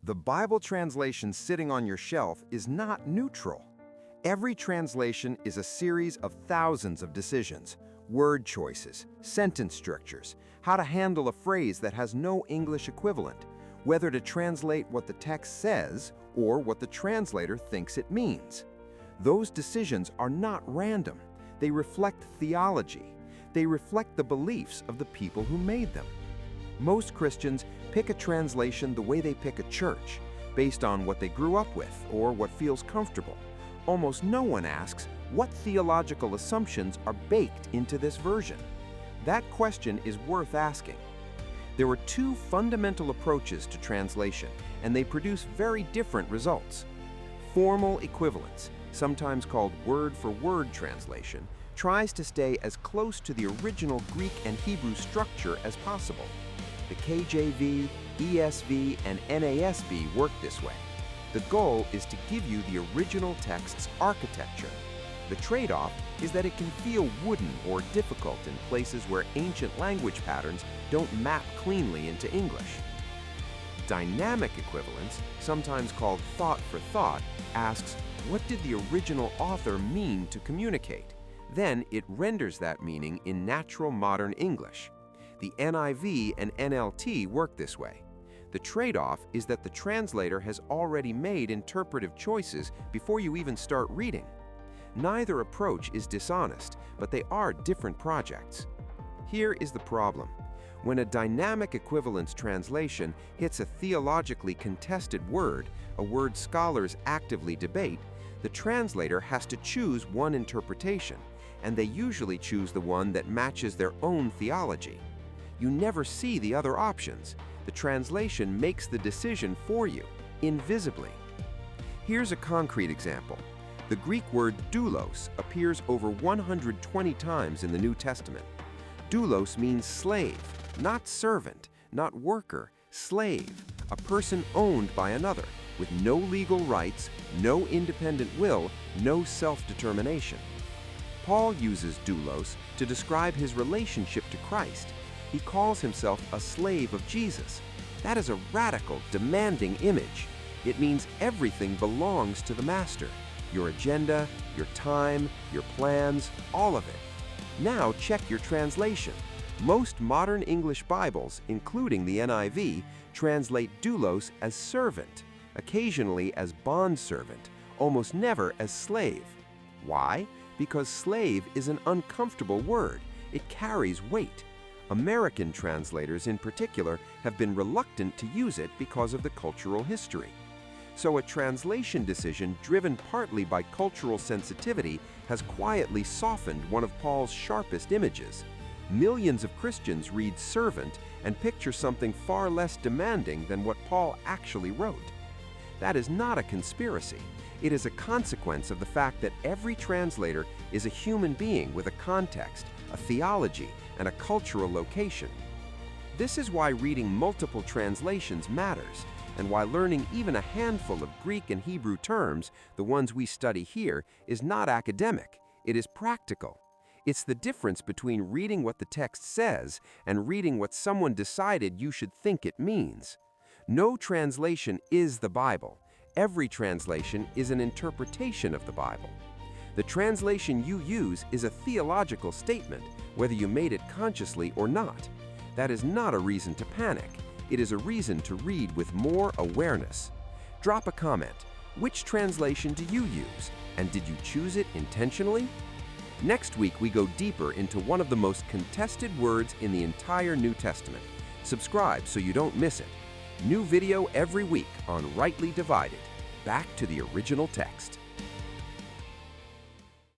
The Bible translation sitting on your shelf is not neutral. Every translation is a series of thousands of decisions, word choices, sentence structures, how to handle a phrase that has no English equivalent, whether to translate what the text says or what the translator thinks it means. Those decisions are not random. They reflect theology. They reflect the beliefs of the people who made them. Most Christians pick a translation the way they pick a church, based on what they grew up with or what feels comfortable. Almost no one asks, what theological assumptions are baked into this version? That question is worth asking. There are two fundamental approaches to translation, and they produce very different results. Formal equivalence, sometimes called word-for-word translation, tries to stay as close to the original Greek and Hebrew structure as possible. The KJV, ESV, and NASB work this way. The goal is to give you the original text's architecture. The trade-off is that it can feel wooden or difficult in places where ancient language patterns don't map cleanly into English. Dynamic equivalence, sometimes called thought for thought, asks, what did the original author mean to communicate? Then it renders that meaning in natural modern English. The NIV and NLT work this way. The trade-off is that the translator has already made interpretive choices before you even start reading. Neither approach is dishonest, but they are different projects. Here is the problem. When a dynamic equivalence translation hits a theologically contested word, a word scholars actively debate, the translator has to choose one interpretation, and they usually choose the one that matches their own theology. You never see the other options. The translation makes the decision for you, invisibly. Here's a concrete example. The Greek word doulos appears over 120 times in the New Testament. Doulos means slave, not servant, not worker, slave, a person owned by another, with no legal rights, no independent will, no self-determination. Paul uses doulos to describe his relationship to Christ. He calls himself a slave of Jesus. That is a radical, demanding image. It means everything belongs to the master. Your agenda, your time, your plans, all of it. Now check your translation. Most modern English Bibles, including the NIV, translate doulos as servant, occasionally as bondservant, almost never as slave. Why? Because slave is an uncomfortable word. It carries weight. American translators in particular have been reluctant to use it because of the cultural history. So a translation decision driven partly by cultural sensitivity has quietly softened one of Paul's sharpest images. Millions of Christians read servant and picture something far less demanding than what Paul actually wrote. That is not a conspiracy. It is a consequence of the fact that every translator is a human being with a context, a theology, and a cultural location. This is why reading multiple translations matters, and why learning even a handful of Greek and Hebrew terms, the ones we study here, is not academic. It is practical. It's the difference between reading what the text says and reading what someone decided you should think it means. No translation is the Bible. Every translation is an interpretation of the Bible. The translation you use is a theological statement, whether you made it consciously or not. That is not a reason to panic. It is a reason to read with more awareness. Drop a comment. Which translation do you use? And did you choose it intentionally? Next week, we go deeper into one of the most contested words in the entire New Testament. Subscribe so you don't miss it. New video every week on Rightly Divided. Back to the original text.